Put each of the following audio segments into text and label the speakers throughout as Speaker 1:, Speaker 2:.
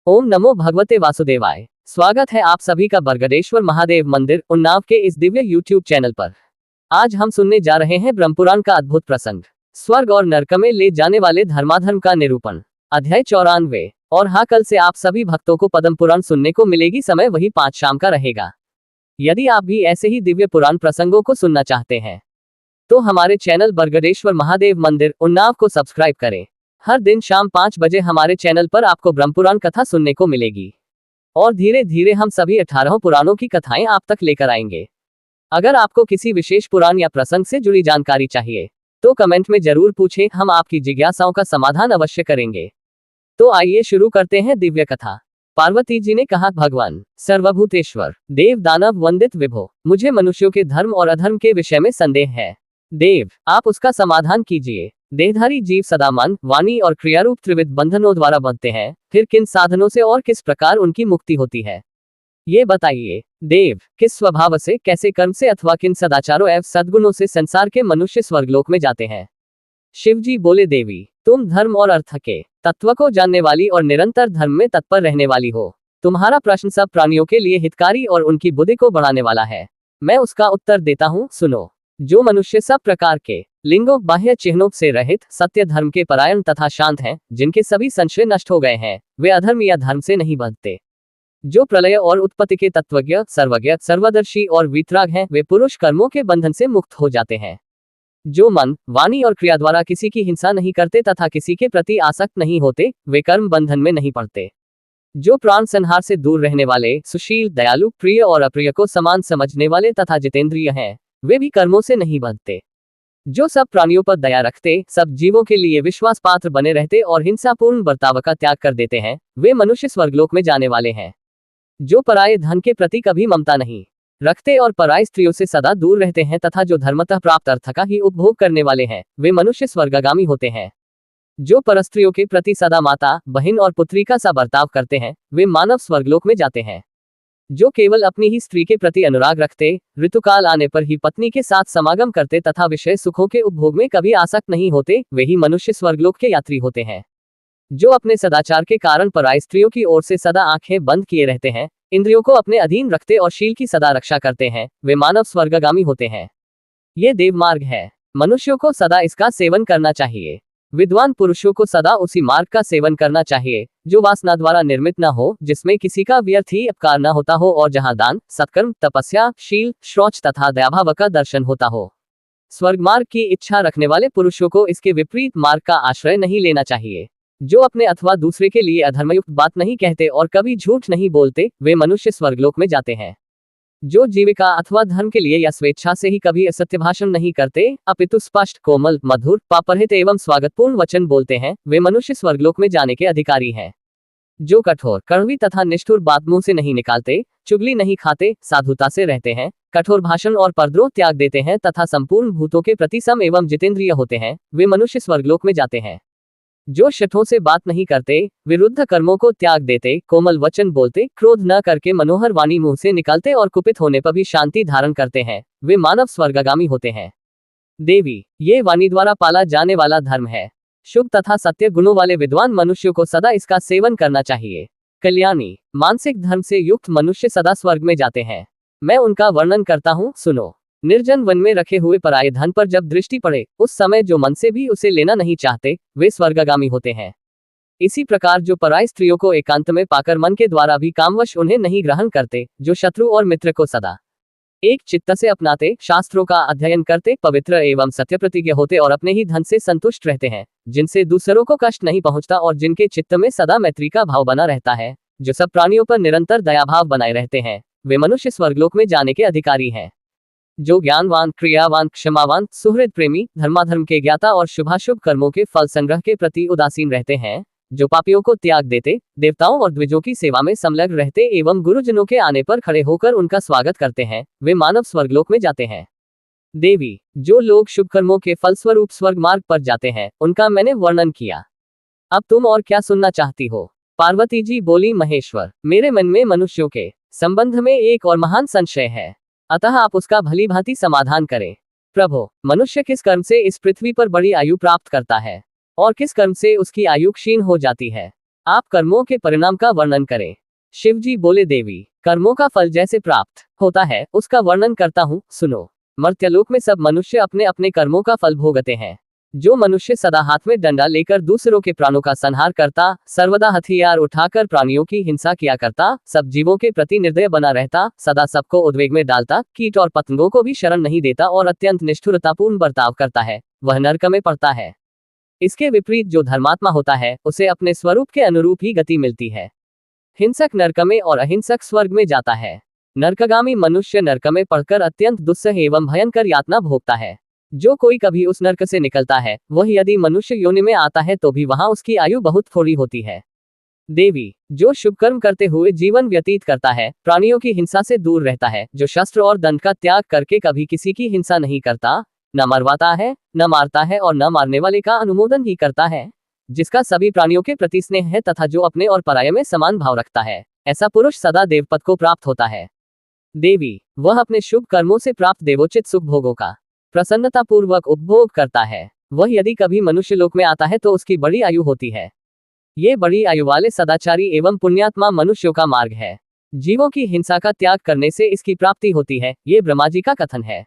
Speaker 1: ओम नमो भगवते वासुदेवाय। स्वागत है आप सभी का बरगदेश्वर महादेव मंदिर उन्नाव के इस दिव्य यूट्यूब चैनल पर। आज हम सुनने जा रहे हैं ब्रह्मपुराण का अद्भुत प्रसंग, स्वर्ग और नरक में ले जाने वाले धर्माधर्म का निरूपण, अध्याय 94। और हाँ, कल से आप सभी भक्तों को पद्म पुराण सुनने को मिलेगी। समय वही 5 शाम का रहेगा। यदि आप भी ऐसे ही दिव्य पुराण प्रसंगों को सुनना चाहते हैं तो हमारे चैनल बरगदेश्वर महादेव मंदिर उन्नाव को सब्सक्राइब करें। हर दिन शाम 5 बजे हमारे चैनल पर आपको ब्रह्मपुराण कथा सुनने को मिलेगी और धीरे धीरे हम सभी 18 पुराणों की कथाएं आप तक लेकर आएंगे। अगर आपको किसी विशेष पुराण या प्रसंग से जुड़ी जानकारी चाहिए तो कमेंट में जरूर पूछें, हम आपकी जिज्ञासाओं का समाधान अवश्य करेंगे। तो आइए शुरू करते हैं दिव्य कथा। पार्वती जी ने कहा, भगवान सर्वभूतेश्वर देव दानव वंदित विभो, मुझे मनुष्यों के धर्म और अधर्म के विषय में संदेह है। देव, आप उसका समाधान कीजिए। देहधारी जीव सदा मन, वाणी और क्रियारूप त्रिविध बंधनों द्वारा बंधते हैं, फिर किन साधनों से और किस प्रकार उनकी मुक्ति होती है, ये बताइए। देव, किस स्वभाव से, कैसे कर्म से अथवा किन सदाचारों एवं सद्गुणों से संसार के मनुष्य स्वर्गलोक में जाते हैं। शिवजी बोले, देवी, तुम धर्म और अर्थ के तत्व को जानने वाली और निरंतर धर्म में तत्पर रहने वाली हो। तुम्हारा प्रश्न सब प्राणियों के लिए हितकारी और उनकी बुद्धि को बढ़ाने वाला है। मैं उसका उत्तर देता हूँ, सुनो। जो मनुष्य सब प्रकार के लिंगों बाह्य चिन्हों से रहित, सत्य धर्म के परायण तथा शांत हैं, जिनके सभी संशय नष्ट हो गए हैं, वे अधर्म या धर्म से नहीं बंधते। जो प्रलय और उत्पत्ति के तत्वज्ञ, सर्वज्ञ, सर्वदर्शी और वीतराग हैं, वे पुरुष कर्मों के बंधन से मुक्त हो जाते हैं। जो मन, वाणी और क्रिया द्वारा किसी की हिंसा नहीं करते तथा किसी के प्रति आसक्त नहीं होते, वे कर्म बंधन में नहीं पड़ते। जो प्राण संहार से दूर रहने वाले, सुशील, दयालु, प्रिय और अप्रिय को समान समझने वाले तथा जितेंद्रिय हैं, वे भी कर्मों से नहीं बंधते। जो सब प्राणियों पर दया रखते, सब जीवों के लिए विश्वास पात्र बने रहते और हिंसापूर्ण बर्ताव का त्याग कर देते हैं, वे मनुष्य स्वर्गलोक में जाने वाले हैं। जो पराये धन के प्रति कभी ममता नहीं रखते और पराई स्त्रियों से सदा दूर रहते हैं तथा जो धर्मतः प्राप्त अर्थ का ही उपभोग करने वाले हैं, वे मनुष्य स्वर्गागामी होते हैं। जो परस्त्रियों के प्रति सदा माता, बहन और पुत्री का सा बर्ताव करते हैं, वे मानव स्वर्गलोक में जाते हैं। जो केवल अपनी ही स्त्री के प्रति अनुराग रखते, ऋतुकाल आने पर ही पत्नी के साथ समागम करते तथा विषय सुखों के उपभोग में कभी आसक्त नहीं होते, वे ही मनुष्य स्वर्गलोक के यात्री होते हैं। जो अपने सदाचार के कारण पराई स्त्रियों की ओर से सदा आंखें बंद किए रहते हैं, इंद्रियों को अपने अधीन रखते और शील की सदा रक्षा करते हैं, वे मानव स्वर्गगामी होते हैं। ये देव मार्ग है। मनुष्यों को सदा इसका सेवन करना चाहिए। विद्वान पुरुषों को सदा उसी मार्ग का सेवन करना चाहिए जो वासना द्वारा निर्मित न हो, जिसमें किसी का व्यर्थ ही अपकार न होता हो और जहां दान, सत्कर्म, तपस्या, शील, शौच तथा दयाभाव का दर्शन होता हो। स्वर्ग मार्ग की इच्छा रखने वाले पुरुषों को इसके विपरीत मार्ग का आश्रय नहीं लेना चाहिए। जो अपने अथवा दूसरे के लिए अधर्मयुक्त बात नहीं कहते और कभी झूठ नहीं बोलते, वे मनुष्य स्वर्गलोक में जाते हैं। जो जीविका अथवा धर्म के लिए या स्वेच्छा से ही कभी असत्य भाषण नहीं करते, अपितु स्पष्ट, कोमल, मधुर, पापरहित एवं स्वागतपूर्ण वचन बोलते हैं, वे मनुष्य स्वर्गलोक में जाने के अधिकारी हैं। जो कठोर, कड़वी तथा निष्ठुर बात मुंह से नहीं निकालते, चुगली नहीं खाते, साधुता से रहते हैं, कठोर भाषण और परद्रोह त्याग देते हैं तथा संपूर्ण भूतों के प्रति सम एवं जितेंद्रिय होते हैं, वे मनुष्य स्वर्गलोक में जाते हैं। जो शठों से बात नहीं करते, विरुद्ध कर्मों को त्याग देते, कोमल वचन बोलते, क्रोध न करके मनोहर वाणी मुंह से निकालते और कुपित होने पर भी शांति धारण करते हैं, वे मानव स्वर्गागामी होते हैं। देवी, ये वाणी द्वारा पाला जाने वाला धर्म है। शुभ तथा सत्य गुणों वाले विद्वान मनुष्यों को सदा इसका सेवन करना चाहिए। कल्याणी, मानसिक धर्म से युक्त मनुष्य सदा स्वर्ग में जाते हैं। मैं उनका वर्णन करता हूँ, सुनो। निर्जन वन में रखे हुए पराये धन पर जब दृष्टि पड़े, उस समय जो मन से भी उसे लेना नहीं चाहते, वे स्वर्गागामी होते हैं। इसी प्रकार जो पराई स्त्रियों को एकांत में पाकर मन के द्वारा भी कामवश उन्हें नहीं ग्रहण करते, जो शत्रु और मित्र को सदा एक चित्त से अपनाते, शास्त्रों का अध्ययन करते, पवित्र एवं सत्य प्रतिज्ञ होते और अपने ही धन से संतुष्ट रहते हैं, जिनसे दूसरों को कष्ट नहीं पहुंचता और जिनके चित्त में सदा मैत्री का भाव बना रहता है, जो सब प्राणियों पर निरंतर दयाभाव बनाए रहते हैं, वे मनुष्य स्वर्गलोक में जाने के अधिकारी हैं। जो ज्ञानवान, क्रियावान, क्षमावान, सुहृद प्रेमी, धर्माधर्म के ज्ञाता और शुभाशुभ कर्मों के फल संग्रह के प्रति उदासीन रहते हैं, जो पापियों को त्याग देते, देवताओं और द्विजों की सेवा में संलग्न रहते एवं गुरुजनों के आने पर खड़े होकर उनका स्वागत करते हैं, वे मानव स्वर्गलोक में जाते हैं। देवी, जो लोग शुभ कर्मों के फलस्वरूप स्वर्ग मार्ग पर जाते हैं, उनका मैंने वर्णन किया। अब तुम और क्या सुनना चाहती हो? पार्वती जी बोली, महेश्वर, मेरे मन में मनुष्यों के संबंध में एक और महान संशय है, अतः आप उसका भली भांति समाधान करें। प्रभो, मनुष्य किस कर्म से इस पृथ्वी पर बड़ी आयु प्राप्त करता है और किस कर्म से उसकी आयु क्षीण हो जाती है? आप कर्मों के परिणाम का वर्णन करें। शिव जी बोले, देवी, कर्मों का फल जैसे प्राप्त होता है उसका वर्णन करता हूँ, सुनो। मर्त्यलोक में सब मनुष्य अपने अपने कर्मों का फल भोगते हैं। जो मनुष्य सदा हाथ में डंडा लेकर दूसरों के प्राणों का संहार करता, सर्वदा हथियार उठाकर प्राणियों की हिंसा किया करता, सब जीवों के प्रति निर्दय बना रहता, सदा सबको उद्वेग में डालता, कीट और पतंगों को भी शरण नहीं देता और अत्यंत निष्ठुरतापूर्ण बर्ताव करता है, वह नरक में पड़ता है। इसके विपरीत जो धर्मात्मा होता है उसे अपने स्वरूप के अनुरूप ही गति मिलती है। हिंसक नरक में और अहिंसक स्वर्ग में जाता है। नरकगामी मनुष्य नरक में पड़कर अत्यंत दुस्सह एवं भयंकर यातना भोगता है। जो कोई कभी उस नरक से निकलता है वह यदि मनुष्य योनि में आता है तो भी वहां उसकी आयु बहुत थोड़ी होती है। देवी, जो शुभ कर्म करते हुए जीवन व्यतीत करता है, प्राणियों की हिंसा से दूर रहता है, जो शस्त्र और दंड का त्याग करके कभी किसी की हिंसा नहीं करता, न मरवाता है, न मारता है और न मारने वाले का अनुमोदन ही करता है, जिसका सभी प्राणियों के प्रति स्नेह है तथा जो अपने और पराये में समान भाव रखता है, ऐसा पुरुष सदा देवपद को प्राप्त होता है। देवी, वह अपने शुभ कर्मों से प्राप्त देवोचित सुख भोगों का प्रसन्नतापूर्वक उपभोग करता है। वह यदि कभी मनुष्य लोक में आता है तो उसकी बड़ी आयु होती है। ये बड़ी आयु वाले सदाचारी एवं पुण्यात्मा मनुष्यों का मार्ग है। जीवों की हिंसा का त्याग करने से इसकी प्राप्ति होती है, ये ब्रह्मा जी का कथन है।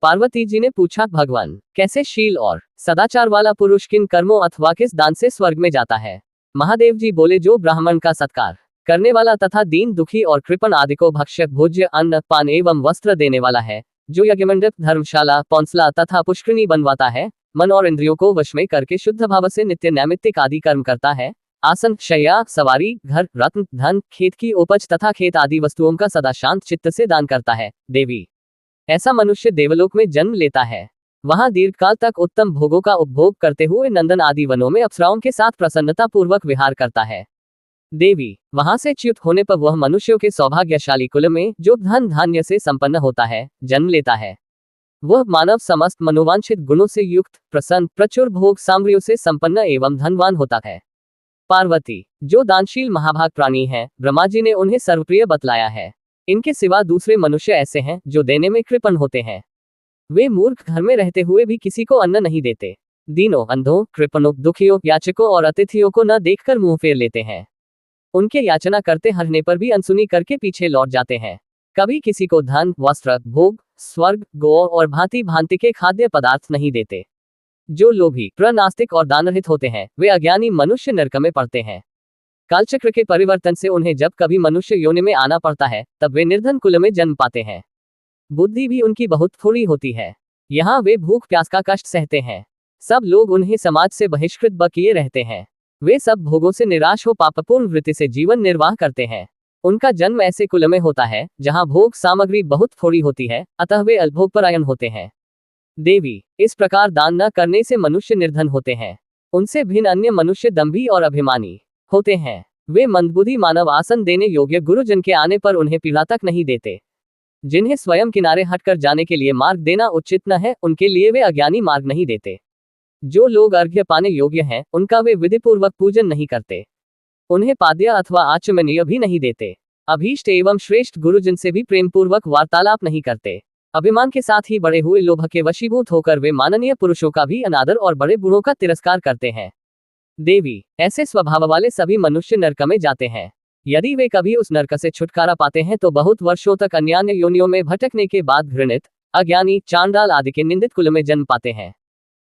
Speaker 1: पार्वती जी ने पूछा, भगवान, कैसे शील और सदाचार वाला पुरुष किन कर्मों अथवा किस दान से स्वर्ग में जाता है? महादेव जी बोले, जो ब्राह्मण का सत्कार करने वाला तथा दीन दुखी और कृपण आदि को भक्ष्य भोज्य अन्न पान एवं वस्त्र देने वाला है, जो यज्ञमंडप धर्मशाला पौंसला तथा पुष्करिणी बनवाता है, मन और इंद्रियों को वश में करके शुद्ध भाव से नित्य नैमित्तिक आदि कर्म करता है, आसन शय्या सवारी घर रत्न धन खेत की उपज तथा खेत आदि वस्तुओं का सदा शांत चित्त से दान करता है। देवी, ऐसा मनुष्य देवलोक में जन्म लेता है। वहां दीर्घकाल तक उत्तम भोगों का उपभोग करते हुए नंदन आदि वनों में अप्सराओं के साथ प्रसन्नता पूर्वक विहार करता है। देवी, वहां से च्युत होने पर वह मनुष्यों के सौभाग्यशाली कुल में, जो धन धान्य से संपन्न होता है, जन्म लेता है। वह मानव समस्त मनोवांछित गुणों से युक्त, प्रसन्न, प्रचुर भोग सामग्रियों से संपन्न एवं धनवान होता है। पार्वती, जो दानशील महाभाग प्राणी हैं, ब्रह्मा जी ने उन्हें सर्वप्रिय बतलाया है। इनके सिवा दूसरे मनुष्य ऐसे हैं जो देने में कृपण होते हैं। वे मूर्ख घर में रहते हुए भी किसी को अन्न नहीं देते। दीनों, अंधों, कृपणों, दुखियों, याचकों और अतिथियों को न देखकर मुंह फेर लेते हैं। उनके याचना करते हरने पर भी अनसुनी करके पीछे लौट जाते हैं। कभी किसी को धन वस्त्र भोग स्वर्ग गौ और भांति भांति के खाद्य पदार्थ नहीं देते। जो लोभी प्रनास्तिक और दानरहित होते हैं, वे अज्ञानी मनुष्य नरक में पड़ते हैं। कालचक्र के परिवर्तन से उन्हें जब कभी मनुष्य योनि में आना पड़ता है तब वे निर्धन कुल में जन्म पाते हैं। बुद्धि भी उनकी बहुत थोड़ी होती है। यहाँ वे भूख प्यास का कष्ट सहते हैं। सब लोग उन्हें समाज से बहिष्कृत किए रहते हैं। वे सब भोगों से निराश हो पापपूर्ण वृत्ति से जीवन निर्वाह करते हैं। उनका जन्म ऐसे कुल में होता है जहाँ भोग सामग्री बहुत थोड़ी होती है, अतः वे अल्भोगपरायण होते हैं। देवी, इस प्रकार दान न करने से मनुष्य निर्धन होते हैं। उनसे भिन्न अन्य मनुष्य दंभी और अभिमानी होते हैं। वे मंदबुद्धि मानव आसन देने योग्य गुरुजन के आने पर उन्हें पीड़ा तक नहीं देते। जिन्हें स्वयं किनारे हटकर जाने के लिए मार्ग देना उचित न है, उनके लिए वे अज्ञानी मार्ग नहीं देते। जो लोग अर्घ्य पाने योग्य हैं, उनका वे विधिपूर्वक पूजन नहीं करते। उन्हें पाद्य अथवा आचमनीय भी नहीं देते। अभीष्ट एवं श्रेष्ठ गुरुजन से भी प्रेम पूर्वक वार्तालाप नहीं करते। अभिमान के साथ ही बड़े हुए लोभ के वशीभूत होकर वे माननीय पुरुषों का भी अनादर और बड़े बूढ़ों का तिरस्कार करते हैं। देवी, ऐसे स्वभाव वाले सभी मनुष्य नरक में जाते हैं। यदि वे कभी उस नरक से छुटकारा पाते हैं तो बहुत वर्षों तक अन्यान्य योनियों में भटकने के बाद घृणित अज्ञानी चांडाल आदि के निंदित कुल में जन्म पाते हैं।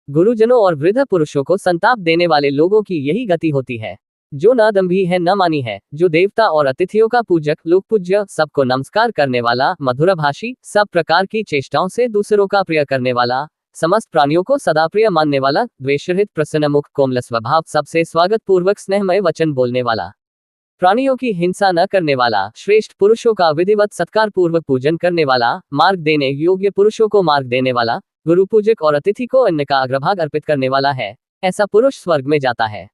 Speaker 1: गुरुजनों और वृद्ध पुरुषों को संताप देने वाले लोगों की यही गति होती है। जो न दंभी है न मानी है, जो देवता और अतिथियों का पूजक लोक पूज्य, सबको नमस्कार करने वाला, मधुरभाषी, सब प्रकार की चेष्टाओं से दूसरों का प्रिय करने वाला, समस्त प्राणियों को सदा प्रिय मानने वाला, द्वेषरहित प्रसन्न मुख कोमल स्वभाव, सबसे स्वागत पूर्वक स्नेहमय वचन बोलने वाला, प्राणियों की हिंसा न करने वाला, श्रेष्ठ पुरुषों का विधिवत सत्कार पूर्वक पूजन करने वाला, मार्ग देने योग्य पुरुषों को मार्ग देने वाला, गुरु पूजक और अतिथि को अन्न का अग्रभाग अर्पित करने वाला है, ऐसा पुरुष स्वर्ग में जाता है।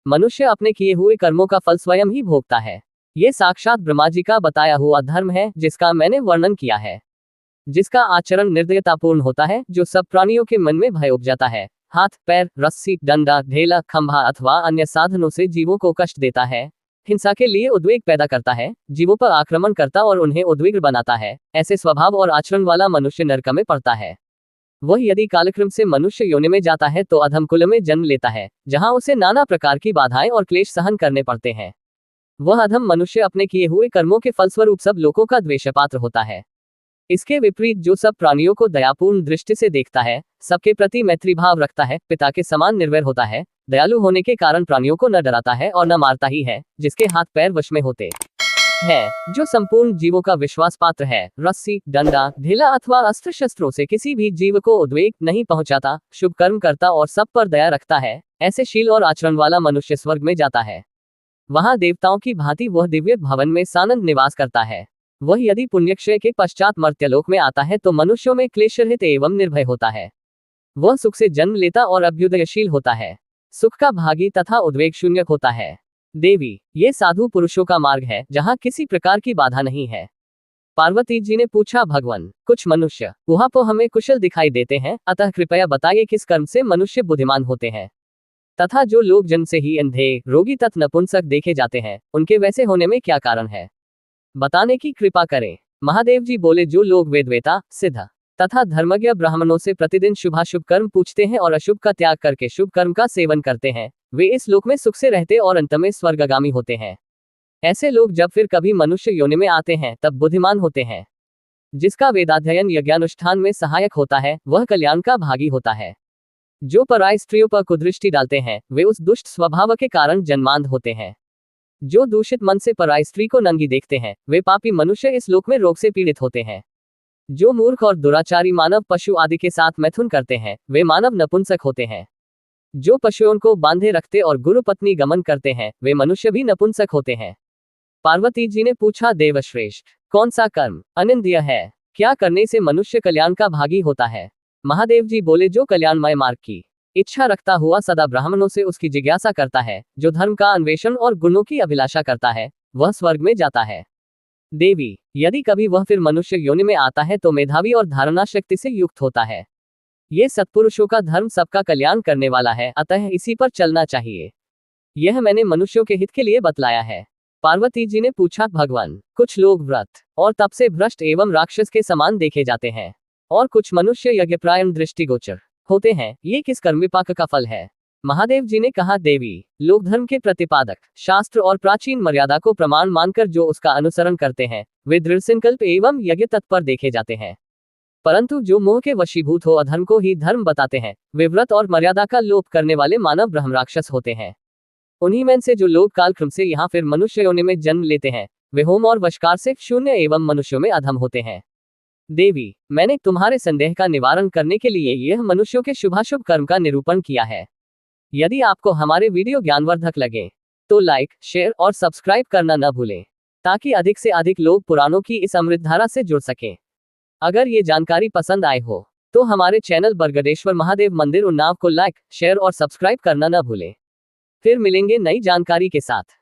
Speaker 1: मनुष्य अपने किए हुए कर्मों का फल स्वयं ही भोगता है। ये साक्षात ब्रह्मा जी का बताया हुआ धर्म है जिसका मैंने वर्णन किया है। जिसका आचरण निर्दयतापूर्ण होता है, जो सब प्राणियों के मन में भय उपजाता है, हाथ पैर रस्सी डंडा ढेला खंभा अथवा अन्य साधनों से जीवों को कष्ट देता है, हिंसा के लिए उद्वेग पैदा करता है, जीवों पर आक्रमण करता और उन्हें उद्विग्न बनाता है, ऐसे स्वभाव और आचरण वाला मनुष्य नरक में पड़ता है। वह यदि कालक्रम से मनुष्य योनि में जाता है तो अधम कुल में जन्म लेता है, जहां उसे नाना प्रकार की बाधाएं और क्लेश सहन करने पड़ते हैं। वह अधम मनुष्य अपने किए हुए कर्मों के फलस्वरूप सब लोगों का द्वेष पात्र होता है। इसके विपरीत जो सब प्राणियों को दयापूर्ण दृष्टि से देखता है, सबके प्रति मैत्री भाव रखता है, पिता के समान निर्भय होता है, दयालु होने के कारण प्राणियों को न डराता है और न मारता ही है, जिसके हाथ पैर वश में होते है, जो संपूर्ण जीवों का विश्वास पात्र है, रस्सी, डंडा, ढीला अथवा अस्त्र शस्त्रों से किसी भी जीव को उद्वेग नहीं पहुंचाता, शुभ कर्म करता और सब पर दया रखता है, ऐसे शील और आचरण वाला मनुष्य स्वर्ग में जाता है। वहां देवताओं की भांति वह दिव्य भवन में सानंद निवास करता है। वह यदि पुण्यक्षय के पश्चात मर्त्यलोक में आता है तो मनुष्यों में क्लेशरहित एवं निर्भय होता है। वह सुख से जन्म लेता और अभ्युदयशील होता है, सुख का भागी तथा उद्वेग शून्य होता है। देवी, ये साधु पुरुषों का मार्ग है जहाँ किसी प्रकार की बाधा नहीं है। पार्वती जी ने पूछा, भगवान, कुछ मनुष्य ऊहापोह हमें कुशल दिखाई देते हैं, अतः कृपया बताइए किस कर्म से मनुष्य बुद्धिमान होते हैं, तथा जो लोग जन्म से ही अंधे, रोगी तथा नपुंसक देखे जाते हैं, उनके वैसे होने में क्या कारण है, बताने की कृपा करें। महादेव जी बोले, जो लोग वेदवेता, सिद्ध तथा धर्मज्ञ ब्राह्मणों से प्रतिदिन शुभाशुभ कर्म पूछते हैं और अशुभ का त्याग करके शुभ कर्म का सेवन करते हैं, वे इस लोक में सुख से रहते और अंत में स्वर्गगामी होते हैं। ऐसे लोग जब फिर कभी मनुष्य योनि में आते हैं तब बुद्धिमान होते हैं। जिसका वेदाध्ययन यज्ञानुष्ठान में सहायक होता है, वह कल्याण का भागी होता है। जो पराय स्त्रियों पर कुदृष्टि डालते हैं, वे उस दुष्ट स्वभाव के कारण जन्मांध होते हैं। जो दूषित मन से पराय स्त्री को नंगी देखते हैं, वे पापी मनुष्य इस लोक में रोग से पीड़ित होते हैं। जो मूर्ख और दुराचारी मानव पशु आदि के साथ मैथुन करते हैं, वे मानव नपुंसक होते हैं। जो पशुओं को बांधे रखते और गुरु पत्नी गमन करते हैं, वे मनुष्य भी नपुंसक होते हैं। पार्वती जी ने पूछा, देवश्रेष्ठ, कौन सा कर्म अनिंद्य है, क्या करने से मनुष्य कल्याण का भागी होता है। महादेव जी बोले, जो कल्याणमय मार्ग की इच्छा रखता हुआ सदा ब्राह्मणों से उसकी जिज्ञासा करता है, जो धर्म का अन्वेषण और गुणों की अभिलाषा करता है, वह स्वर्ग में जाता है। देवी, यदि कभी वह फिर मनुष्य योनि में आता है तो मेधावी और धारणा शक्ति से युक्त होता है। ये सत्पुरुषों का धर्म सबका कल्याण करने वाला है, अतः इसी पर चलना चाहिए। यह मैंने मनुष्यों के हित के लिए बतलाया है। पार्वती जी ने पूछा, भगवान, कुछ लोग व्रत और तप से भ्रष्ट एवं राक्षस के समान देखे जाते हैं, और कुछ मनुष्य यज्ञप्रायण दृष्टिगोचर होते हैं, ये किस कर्म विपाक का फल है। महादेव जी ने कहा, देवी, लोग धर्म के प्रतिपादक, शास्त्र और प्राचीन मर्यादा को प्रमाण मानकर जो उसका अनुसरण करते हैं, वे दृढ़ संकल्प एवं यज्ञ तत्पर देखे जाते हैं। परंतु जो मोह के वशीभूत हो अधर्म को ही धर्म बताते हैं, वे व्रत और मर्यादा का लोप करने वाले मानव ब्रह्म राक्षस होते हैं। उन्हीं में से जो लोग कालक्रम से यहाँ फिर मनुष्य योनि में जन्म लेते हैं, वे होम और वशकार से शून्य एवं मनुष्यों में अधम होते हैं। देवी, मैंने तुम्हारे संदेह का निवारण करने के लिए यह मनुष्यों के शुभाशुभ कर्म का निरूपण किया है। यदि आपको हमारे वीडियो ज्ञानवर्धक लगे तो लाइक, शेयर और सब्सक्राइब करना न भूलें, ताकि अधिक से अधिक लोग पुराणों की इस अमृतधारा से जुड़ सकें। अगर ये जानकारी पसंद आए हो तो हमारे चैनल बरगदेश्वर महादेव मंदिर उन्नाव को लाइक, शेयर और सब्सक्राइब करना न भूलें। फिर मिलेंगे नई जानकारी के साथ।